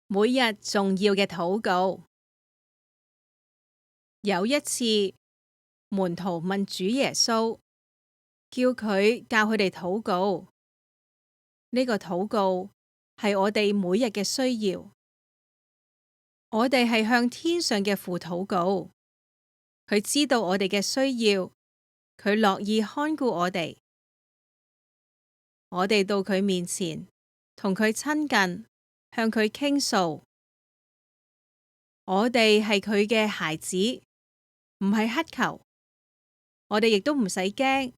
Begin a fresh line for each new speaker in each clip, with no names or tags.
每日重要嘅禱告。有一次，門徒問主耶穌，叫佢教佢哋禱告。呢個禱告係我哋每日嘅需要。我哋係向天上嘅父禱告，佢知道我哋嘅需要，佢樂意看顧我哋。我哋到佢面前，同佢親近，向佢傾訴。我哋係佢嘅孩子，唔係乞求。我哋亦都唔使驚。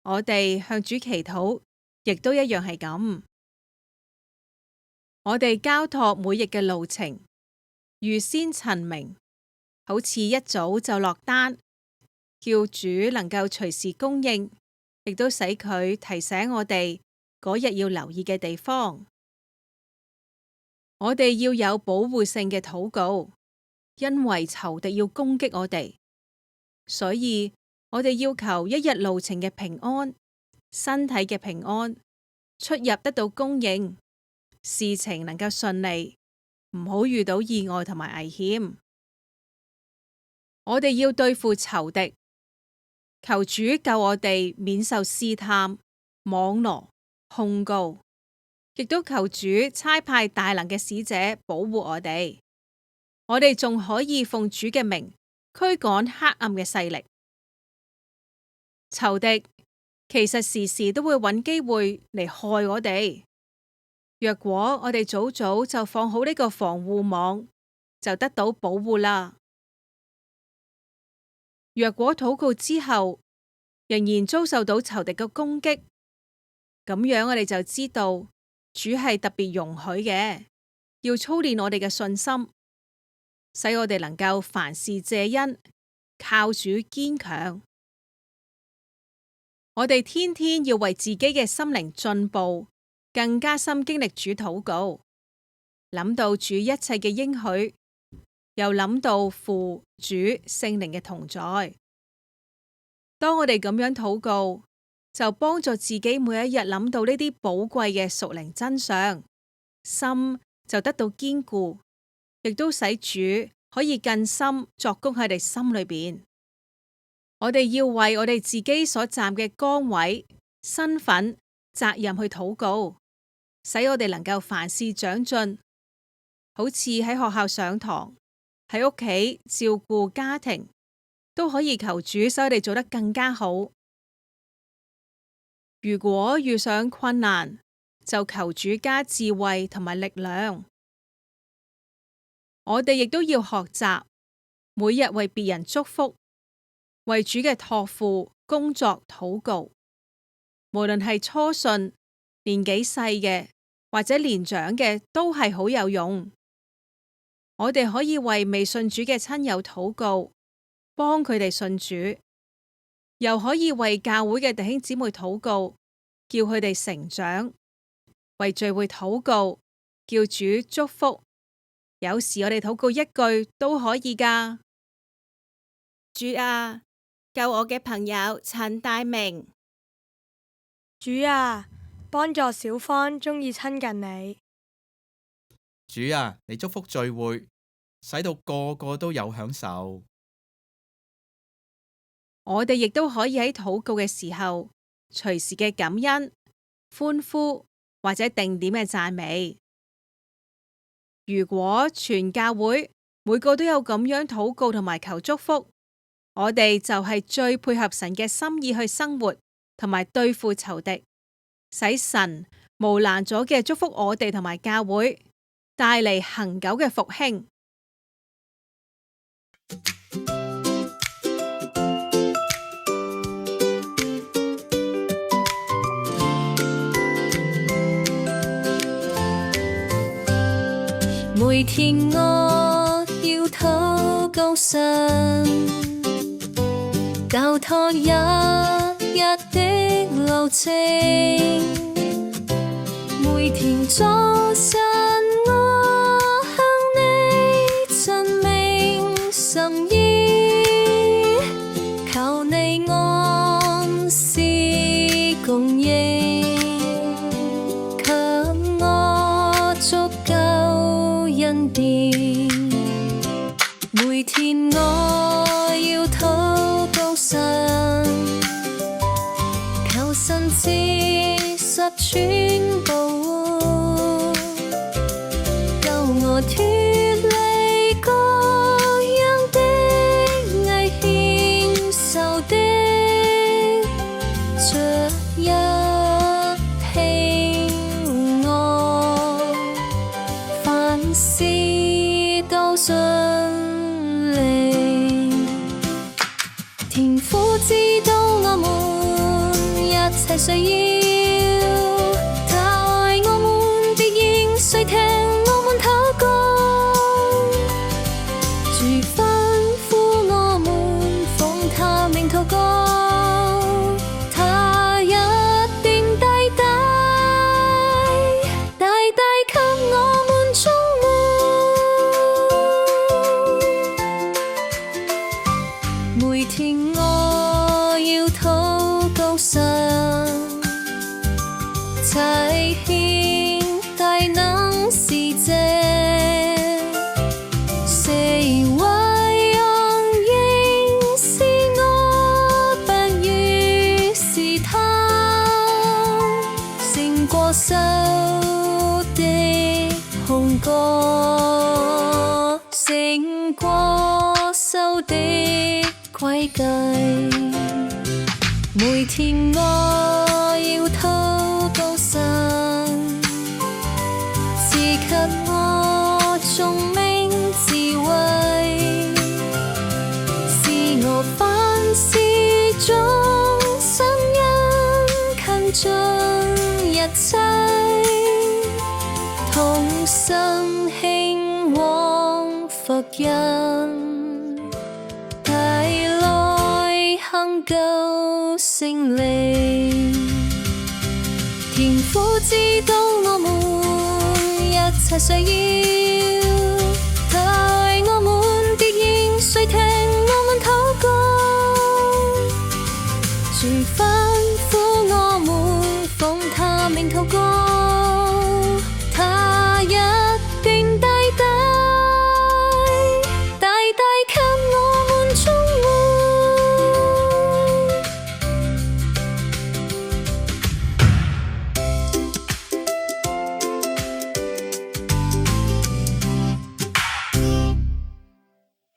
我哋向主祈禱，亦都一樣係咁。我哋交託每日嘅路程，預先陳明，好似一早就落單，叫主能夠隨時供應，亦都使佢提醒我哋嗰日要留意嘅地方。我哋要有保護性嘅禱告，因為仇敵要攻擊我哋，所以我哋要求一日路程嘅平安，身體嘅平安，出入得到供應，事情能夠順利，唔好遇到意外同埋危險。我哋要對付仇敵，求主救我哋免受試探、網羅、控告，亦都求主差派大能嘅使者保護我哋。我哋仲可以奉主嘅名驅趕黑暗嘅勢力。仇敵其實時時都會揾機會嚟害我哋。若果我哋早早就放好呢個防護網，就得到保護啦。若果禱告之後仍然遭受到仇敵嘅攻擊，咁樣我哋就知道主係特別容許嘅，要操練我哋嘅信心，使我哋能夠凡事謝恩，靠主堅強。我哋天天要為自己嘅心靈進步，更加深經歷主禱告，諗到主一切嘅應許，又諗到父、主、聖靈嘅同在。當我哋咁樣禱告，就幫助自己每一日諗到呢啲寶貴嘅屬靈真相，心就得到堅固，亦都使主可以更深作工喺你心裏邊。我哋要為我哋自己所站嘅崗位、身份、責任去禱告，使我哋能夠凡事長進，好似喺學校上堂，喺屋企照顧家庭，都可以求主使我哋做得更加好。如果遇上困難，就求主加智慧同埋力量。我哋亦都要學習每日為別人祝福，為主嘅託付工作禱告。無論係初信、年紀細嘅或者年長嘅，都係好有用。我哋可以為未信主嘅親友禱告，幫佢哋信主，又可以為教會嘅弟兄姊妹禱告，叫佢哋成長，為聚會禱告，叫主祝福。有時我哋禱告一句都可以㗎。主啊，救我嘅朋友陳大明。
主啊，幫助小芳鍾意親近你。
主啊，你祝福聚會，使到個個都有享受。
我哋亦都可以喺禱告嘅時候，隨時嘅感恩、歡呼或者定點嘅讚美。如果全教會每個都有咁樣禱告同埋求祝福，我哋就係最配合神嘅心意去生活，同埋對付仇敵，使神無攔阻嘅祝福我哋同埋教會，帶嚟恆久嘅復興。
每天我要禱告神，交託一日的路程。每天早晨我向你陳明心意，求你按時供應，給我足夠聖殿。每天我要禱告神，求神賜實全保護，救我脫離各樣的危險仇敵，着一平安，凡事都順利。天父知道我們一切需要，他愛我們，必應垂聽我們禱告。主吩咐我們奉他名禱告，他一定大大大大給我們充滿。每天我要禱告神，齊獻大能使者，四圍安營使我不於試探，勝過仇敵控告，勝過仇敵詭計。每天我要禱告神，賜給我聰明智慧，使我凡事中神恩勤盡一切，同心興旺福音，帶來恆久勝利。天父知道我們一切需要，他愛我們，必應垂聽